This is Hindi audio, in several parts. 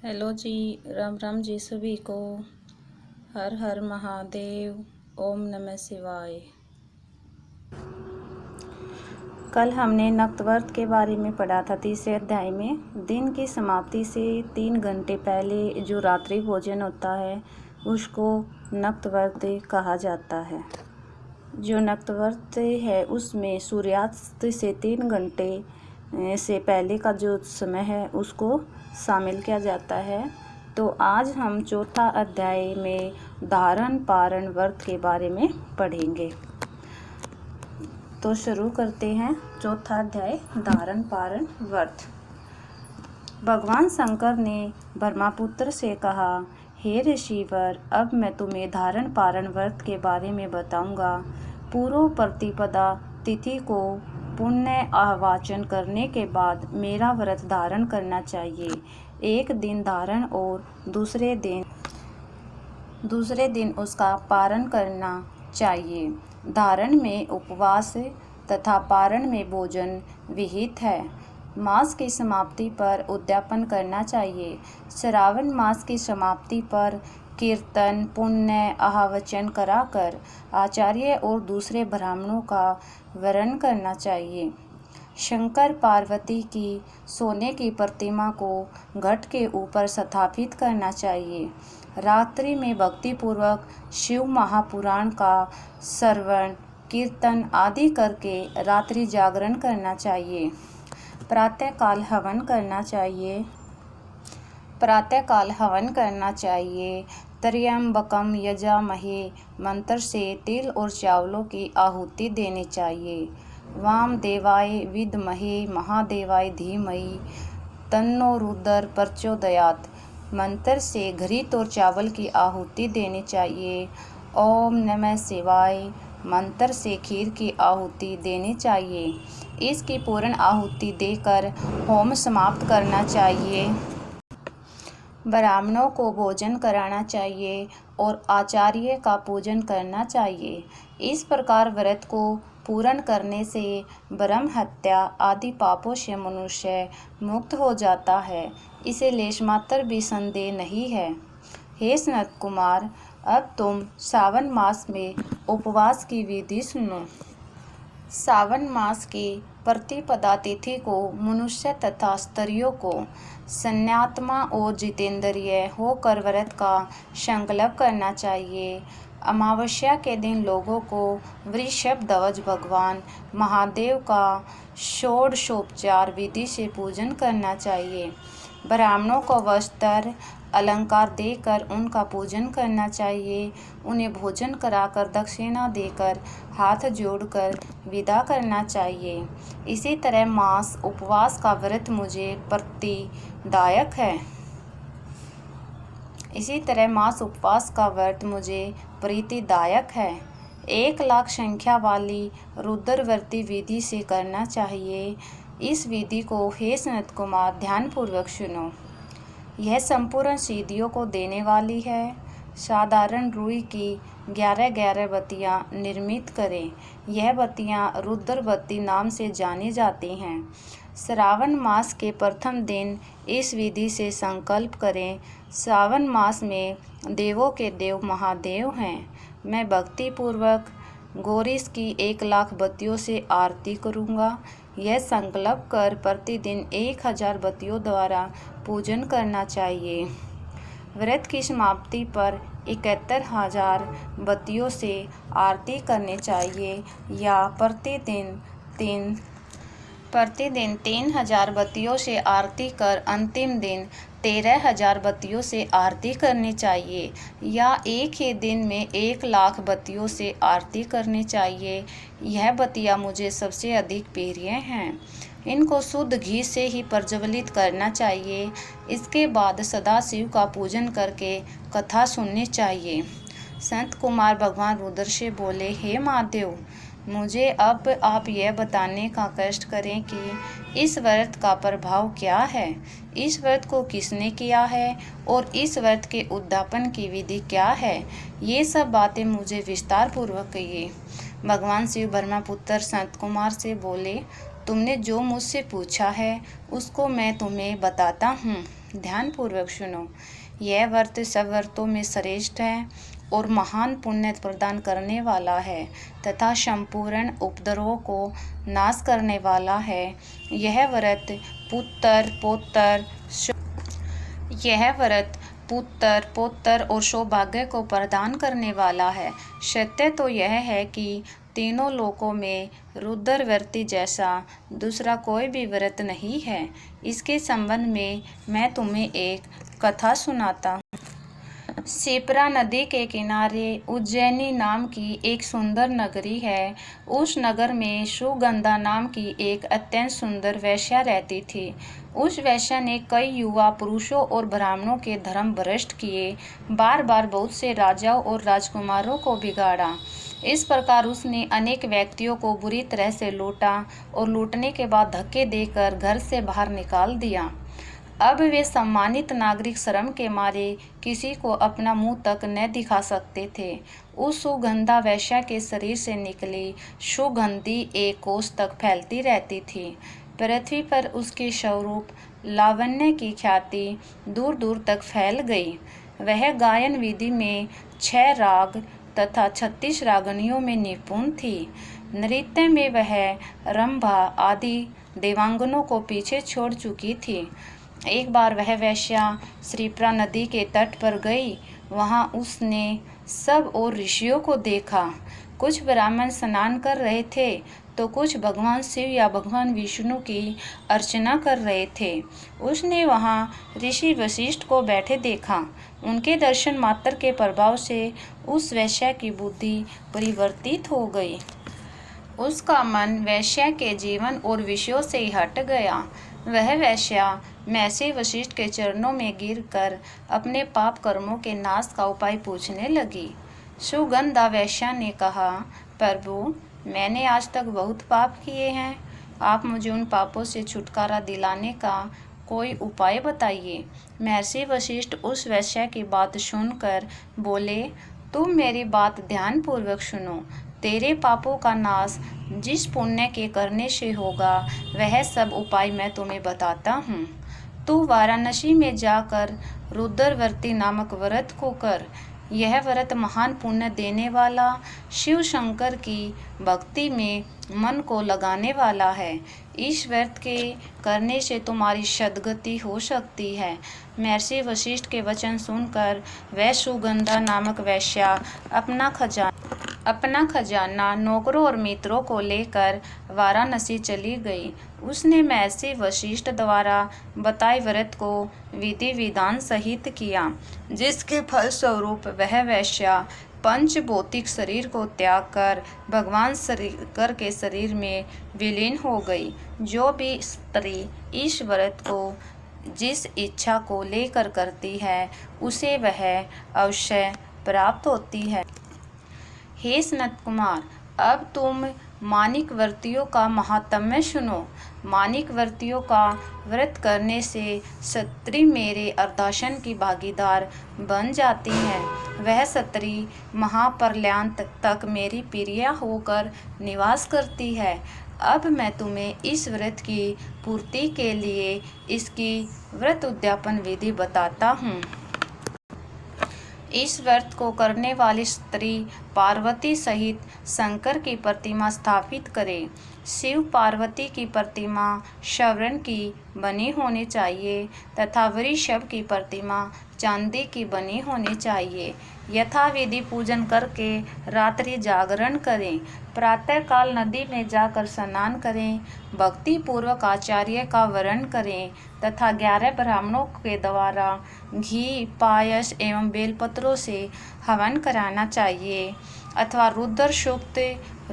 हेलो जी। राम राम जी सभी को। हर हर महादेव। ओम नमः शिवाय। कल हमने नक्तव्रत के बारे में पढ़ा था। तीसरे अध्याय में दिन की समाप्ति से 3 घंटे पहले जो रात्रि भोजन होता है उसको नक्तव्रत कहा जाता है। जो नक्तव्रत है उसमें सूर्यास्त से 3 घंटे से पहले का जो समय है उसको शामिल किया जाता है। तो आज हम चौथा अध्याय में धारण पारण व्रत के बारे में पढ़ेंगे। तो शुरू करते हैं। चौथा अध्याय धारण पारण व्रत। भगवान शंकर ने ब्रह्मपुत्र से कहा, हे ऋषिवर, अब मैं तुम्हें धारण पारण व्रत के बारे में बताऊंगा। पूर्व प्रतिपदा तिथि को पुण्य आवाचन करने के बाद मेरा व्रत धारण करना चाहिए। एक दिन धारण और दूसरे दिन उसका पारण करना चाहिए। धारण में उपवास तथा पारण में भोजन विहित है। मास की समाप्ति पर उद्यापन करना चाहिए। श्रावण मास की समाप्ति पर कीर्तन पुण्य आवाचन कराकर आचार्य और दूसरे ब्राह्मणों का वरण करना चाहिए। शंकर पार्वती की सोने की प्रतिमा को घट के ऊपर स्थापित करना चाहिए। रात्रि में भक्तिपूर्वक शिव महापुराण का श्रवण कीर्तन आदि करके रात्रि जागरण करना चाहिए। प्रातःकाल हवन करना चाहिए। त्र्यंबकम यजामहे मंत्र से तिल और चावलों की आहुति देनी चाहिए। वामदेवाय विद्महे महादेवाय धीमहि तन्नो रुद्र प्रचोदयात् मंत्र से घृत और चावल की आहुति देनी चाहिए। ओम नमः शिवाय मंत्र से खीर की आहुति देनी चाहिए। इसकी पूर्ण आहुति देकर होम समाप्त करना चाहिए। ब्राह्मणों को भोजन कराना चाहिए और आचार्य का पूजन करना चाहिए। इस प्रकार व्रत को पूर्ण करने से ब्रह्म हत्या आदि पापों से मनुष्य मुक्त हो जाता है। इसे लेशमात्र भी संदेह नहीं है। हे सनत कुमार, अब तुम सावन मास में उपवास की विधि सुनो। सावन मास की प्रतिपदा तिथि को मनुष्य तथा स्त्रियों को संन्यात्मा और जितेंद्रिय होकर व्रत का संकल्प करना चाहिए। अमावस्या के दिन लोगों को वृषभ ध्वज भगवान महादेव का षोडशोपचार विधि से पूजन करना चाहिए। ब्राह्मणों को वस्त्र अलंकार देकर उनका पूजन करना चाहिए। उन्हें भोजन कराकर दक्षिणा देकर हाथ जोड़कर विदा करना चाहिए। इसी तरह मास उपवास का व्रत मुझे प्रीतिदायक है। 1,00,000 संख्या वाली रुद्रव्रती विधि से करना चाहिए। इस विधि को हे सनत कुमार ध्यानपूर्वक सुनो। यह संपूर्ण सिद्धियों को देने वाली है। साधारण रुई की 11 बत्तियां निर्मित करें। यह बत्तियां रुद्रबत्ती नाम से जानी जाती हैं। श्रावण मास के प्रथम दिन इस विधि से संकल्प करें। श्रावण मास में देवों के देव महादेव हैं। मैं भक्तिपूर्वक गौरीश की 1,00,000 बत्तियों से आरती करूँगा। यह संकल्प कर प्रतिदिन 1000 बत्तियों द्वारा पूजन करना चाहिए। व्रत की समाप्ति पर 71,000 बत्तियों से आरती करनी चाहिए या प्रतिदिन 3,000 बत्तियों से आरती कर अंतिम दिन 13,000 बत्तियों से आरती करनी चाहिए या एक ही दिन में 1,00,000 बत्तियों से आरती करनी चाहिए। यह बत्तियाँ मुझे सबसे अधिक प्रिय हैं। इनको शुद्ध घी से ही प्रज्वलित करना चाहिए। इसके बाद सदाशिव का पूजन करके कथा सुननी चाहिए। संत कुमार भगवान रुद्र से बोले, हे महादेव, मुझे अब आप यह बताने का कष्ट करें कि इस व्रत का प्रभाव क्या है, इस व्रत को किसने किया है और इस व्रत के उद्यापन की विधि क्या है। ये सब बातें मुझे विस्तार पूर्वक कहिए। भगवान शिव ब्रह्मपुत्र संत कुमार से बोले, तुमने जो मुझसे पूछा है उसको मैं तुम्हें बताता हूँ। ध्यानपूर्वक सुनो। यह व्रत सब व्रतों में श्रेष्ठ है और महान पुण्य प्रदान करने वाला है तथा संपूर्ण उपद्रवों को नाश करने वाला है। यह व्रत पुत्र पौत्र और सौभाग्य को प्रदान करने वाला है। सत्य तो यह है कि तीनों लोकों में रुद्र व्रत जैसा दूसरा कोई भी व्रत नहीं है। इसके संबंध में मैं तुम्हें एक कथा सुनाता हूँ। शिप्रा नदी के किनारे उज्जैनी नाम की एक सुंदर नगरी है। उस नगर में सुगंधा नाम की एक अत्यंत सुंदर वेश्या रहती थी। उस वेश्या ने कई युवा पुरुषों और ब्राह्मणों के धर्म भ्रष्ट किए, बार बार बहुत से राजाओं और राजकुमारों को बिगाड़ा। इस प्रकार उसने अनेक व्यक्तियों को बुरी तरह से लूटा और लूटने के बाद धक्के देकर घर से बाहर निकाल दिया। अब वे सम्मानित नागरिक शर्म के मारे किसी को अपना मुंह तक न दिखा सकते थे। उस सुगंधा वेश्या के शरीर से निकली सुगंधी एक कोस तक फैलती रहती थी। पृथ्वी पर उसके स्वरूप लावण्य की ख्याति दूर दूर तक फैल गई। वह गायन विधि में 6 राग तथा 36 रागनियों में निपुण थी। नृत्य में वह रंभा आदि देवांगनों को पीछे छोड़ चुकी थी। एक बार वह वेश्या शिप्रा नदी के तट पर गई। वहां उसने सब और ऋषियों को देखा। कुछ ब्राह्मण स्नान कर रहे थे तो कुछ भगवान शिव या भगवान विष्णु की अर्चना कर रहे थे। उसने वहां ऋषि वशिष्ठ को बैठे देखा। उनके दर्शन मात्र के प्रभाव से उस वेश्या की बुद्धि परिवर्तित हो गई। उसका मन वेश्या के जीवन और विषयों से ही हट गया। वह वेश्या महर्षि वशिष्ठ के चरणों में गिरकर अपने पाप कर्मों के नाश का उपाय पूछने लगी। सुगंधा वेश्या ने कहा, प्रभु, मैंने आज तक बहुत पाप किए हैं। आप मुझे उन पापों से छुटकारा दिलाने का कोई उपाय बताइए। महर्षि वशिष्ठ उस वेश्या की बात सुनकर बोले, तुम मेरी बात ध्यानपूर्वक सुनो। तेरे पापों का नाश जिस पुण्य के करने से होगा वह सब उपाय मैं तुम्हें बताता हूँ। तू वाराणसी में जाकर रुद्रव्रती नामक व्रत को कर। यह व्रत महान पुण्य देने वाला, शिव शंकर की भक्ति में मन को लगाने वाला है। इस व्रत के करने से तुम्हारी सद्गति हो सकती है। महर्षि वशिष्ठ के वचन सुनकर वह सुगंधा नामक वेश्या अपना खजाना नौकरों और मित्रों को लेकर वाराणसी चली गई। उसने महर्षि वशिष्ठ द्वारा बताए व्रत को विधि विधान सहित किया, जिसके फलस्वरूप वह वेश्या पंच भौतिक शरीर को त्याग कर भगवान शंकर के शरीर में विलीन हो गई। जो भी स्त्री इस व्रत को जिस इच्छा को लेकर करती है उसे वह अवश्य प्राप्त होती है। हे सनत कुमार, अब तुम मानिक व्रतियों का महात्म्य सुनो। मानिक व्रतियों का व्रत करने से स्त्री मेरे अर्धासन की भागीदार बन जाती है। वह स्त्री महाप्रलयांत तक मेरी प्रिया होकर निवास करती है। अब मैं तुम्हें इस व्रत की पूर्ति के लिए इसकी व्रत उद्यापन विधि बताता हूँ। इस व्रत को करने वाली स्त्री पार्वती सहित शंकर की प्रतिमा स्थापित करे। शिव पार्वती की प्रतिमा स्वर्ण की बनी होनी चाहिए तथा वृषभ की प्रतिमा चांदी की बनी होनी चाहिए। यथाविधि पूजन करके रात्रि जागरण करें। प्रातःकाल नदी में जाकर स्नान करें। भक्ति पूर्वक आचार्य का वरण करें तथा 11 ब्राह्मणों के द्वारा घी, पायस एवं बेलपत्रों से हवन कराना चाहिए अथवा रुद्र सूक्त,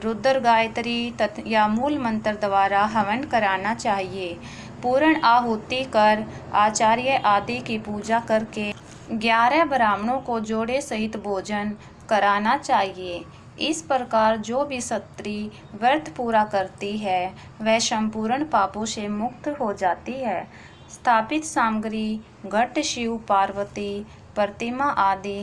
रुद्र गायत्री या मूल मंत्र द्वारा हवन कराना चाहिए। पूर्ण आहुति कर आचार्य आदि की पूजा करके 11 ब्राह्मणों को जोड़े सहित भोजन कराना चाहिए। इस प्रकार जो भी स्त्री व्रत पूरा करती है वह संपूर्ण पापों से मुक्त हो जाती है। स्थापित सामग्री घट, शिव पार्वती प्रतिमा आदि